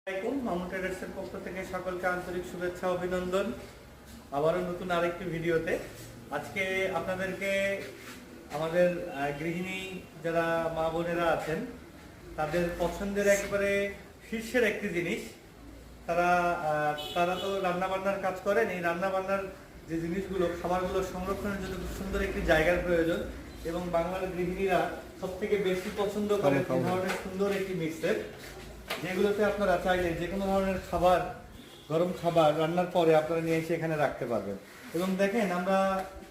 মামুন ট্রেডার্সের পক্ষ থেকে সকলকে আন্তরিক শুভেচ্ছা অভিনন্দন। আবারও নতুন আরেকটি ভিডিওতে আজকে আপনাদেরকে আমাদের গৃহিণী যারা মা বোনেরা আছেন তাদের পছন্দের একবারে শীর্ষের একটি জিনিস, তারা তো রান্না বান্নার কাজ করেন। এই রান্না বান্নার যে জিনিসগুলো, খাবারগুলো সংরক্ষণের জন্য খুব সুন্দর একটি জায়গার প্রয়োজন এবং বাংলার গৃহিণীরা সব থেকে বেশি পছন্দ করে এই ধরনের সুন্দর একটি মিক্সের, যেগুলোতে আপনারা চাইলে যে কোনো ধরনের খাবার, গরম খাবার রান্নার পরে আপনারা নিয়ে এসে এখানে রাখতে পারবেন। এবং দেখেন আমরা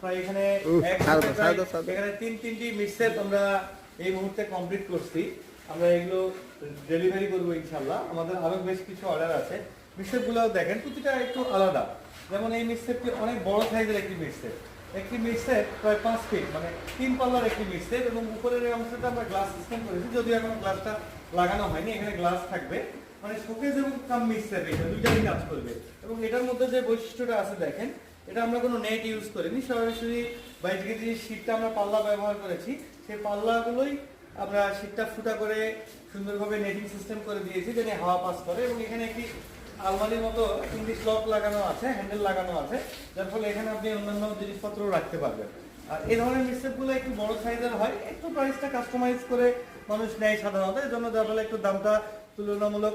প্রায় এখানে তিনটি মিক্সের আমরা এই মুহূর্তে কমপ্লিট করছি। আমরা এগুলো ডেলিভারি করবো ইনশাল্লাহ। আমাদের আরো বেশ কিছু অর্ডার আছে। মিক্সেরগুলো দেখেন প্রতিটা একটু আলাদা। যেমন এই মিক্সেরটি অনেক বড় সাইজের একটি মিক্সের, প্রায় 5 ফিট, মানে 3 পাল্লার একটি মিক্সের, এবং উপরের এই অংশটা আমরা গ্লাস সিস্টেম করেছি, যদিও এখন গ্লাসটা লাগানো হয়নি। এখানে গ্লাস থাকবে, মানে শোকেস এবং কাম মিক্সের, এটা দুইটাই কাজ করবে। এবং এটার মধ্যে যে বৈশিষ্ট্যটা আছে দেখেন, এটা আমরা কোনো নেট ইউজ করিনি, সরাসরি 22 কেজি শীটটা আমরা পাল্লা ব্যবহার করেছি। সেই পাল্লাগুলোই আমরা শীটটা ফুটা করে সুন্দরভাবে নেটিং সিস্টেম করে দিয়েছি, যেন হাওয়া পাস করে। এবং এখানে একটি আলমারির মতো ইংলিশ লক লাগানো আছে, হ্যান্ডেল লাগানো আছে, যার ফলে এখানে আপনি অন্যান্য জিনিসপত্র রাখতে পারবেন। আর এই ধরনের মিক্সারগুলো একটু বড় সাইজের হয়, একটু প্রাইসটা কাস্টমাইজ করে মানুষ নেয় সাধারণত, এর জন্য যার ফলে একটু দামটা তুলনামূলক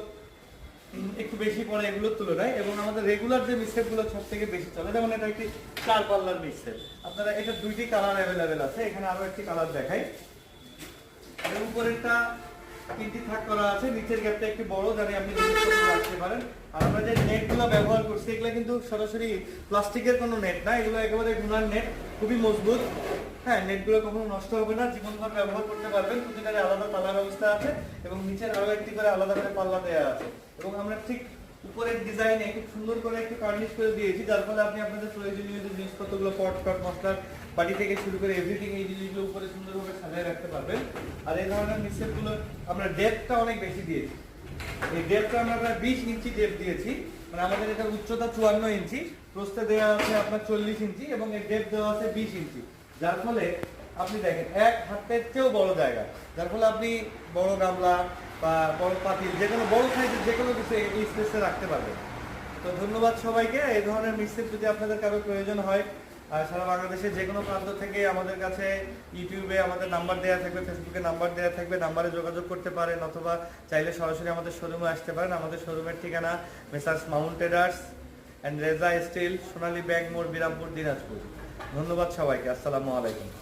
একটু বেশি পড়ে এগুলোর তুলনায়। এবং আমাদের রেগুলার যে মিক্সারগুলো সব থেকে বেশি চলে, যেমন এটা একটি 4 পাল্লার মিক্সার। আপনারা এটা 2টি কালার অ্যাভেলেবেল আছে, এখানে আরো একটি কালার দেখাই। এর উপরেরটা 3টি থাক করা আছে, নিচের গ্যাপটা একটু বড়, যাতে আপনি রাখতে পারেন। আর আমরা যে নেটগুলো ব্যবহার করছি, এগুলো কিন্তু সরাসরি প্লাস্টিকের কোনো নেট না, এগুলো একেবারে গুনার নেট, খুবই মজবুত। হ্যাঁ, নেটগুলো কখনো নষ্ট হবে না, জীবনভর ব্যবহার করতে পারবেন। প্রতিটারে আলাদা পাল্লা ব্যবস্থা আছে এবং নিচের আরো একটি করে আলাদা করে পাল্লা দেওয়া আছে। এবং আমরা ঠিক উপরের ডিজাইনে খুব সুন্দর করে একটু কার্নিশ করে দিয়েছি, যার ফলে আপনি আপনাদের প্রয়োজনীয় যে জিনিসপত্রগুলো, পট মশলার বাটি থেকে শুরু করে এভরিথিং, এই জিনিসগুলো উপরে সুন্দরভাবে সাজিয়ে রাখতে পারবেন। আর এই ধরনের মিক্সারগুলো আমরা ডেপথটা অনেক বেশি দিয়েছি। এই ডেপথটা আমরা প্রায় 20 ইঞ্চি ডেপথ দিয়েছি, মানে আমাদের এটা উচ্চতা 54 ইঞ্চি, প্রস্থে দেওয়া আছে আপনার 40 ইঞ্চি এবং এর ডেপথ দেওয়া আছে 20 ইঞ্চি, যার ফলে আপনি দেখেন এক হাতের চেয়েও বড় জায়গা, যার ফলে আপনি বড় গামলা বা বড় পাতিল, যে কোনো বড় সাইজের যে কোনো কিছু এই স্পেসে রাখতে পারবেন। তো ধন্যবাদ সবাইকে। এই ধরনের মিক্সার যদি আপনাদের কারো প্রয়োজন হয়, আর সারা বাংলাদেশের যে কোনো প্রান্ত থেকে আমাদের কাছে ইউটিউবে আমাদের নাম্বার দেওয়া থাকবে, ফেসবুকে নাম্বার দেওয়া থাকবে, নাম্বারে যোগাযোগ করতে পারেন, অথবা চাইলে সরাসরি আমাদের শোরুমে আসতে পারেন। আমাদের শোরুমের ঠিকানা Messrs Mamun traders and Reza steel, Sonali bank মোড়, বিরামপুর, দিনাজপুর। ধন্যবাদ সবাইকে। আসসালামু আলাইকুম।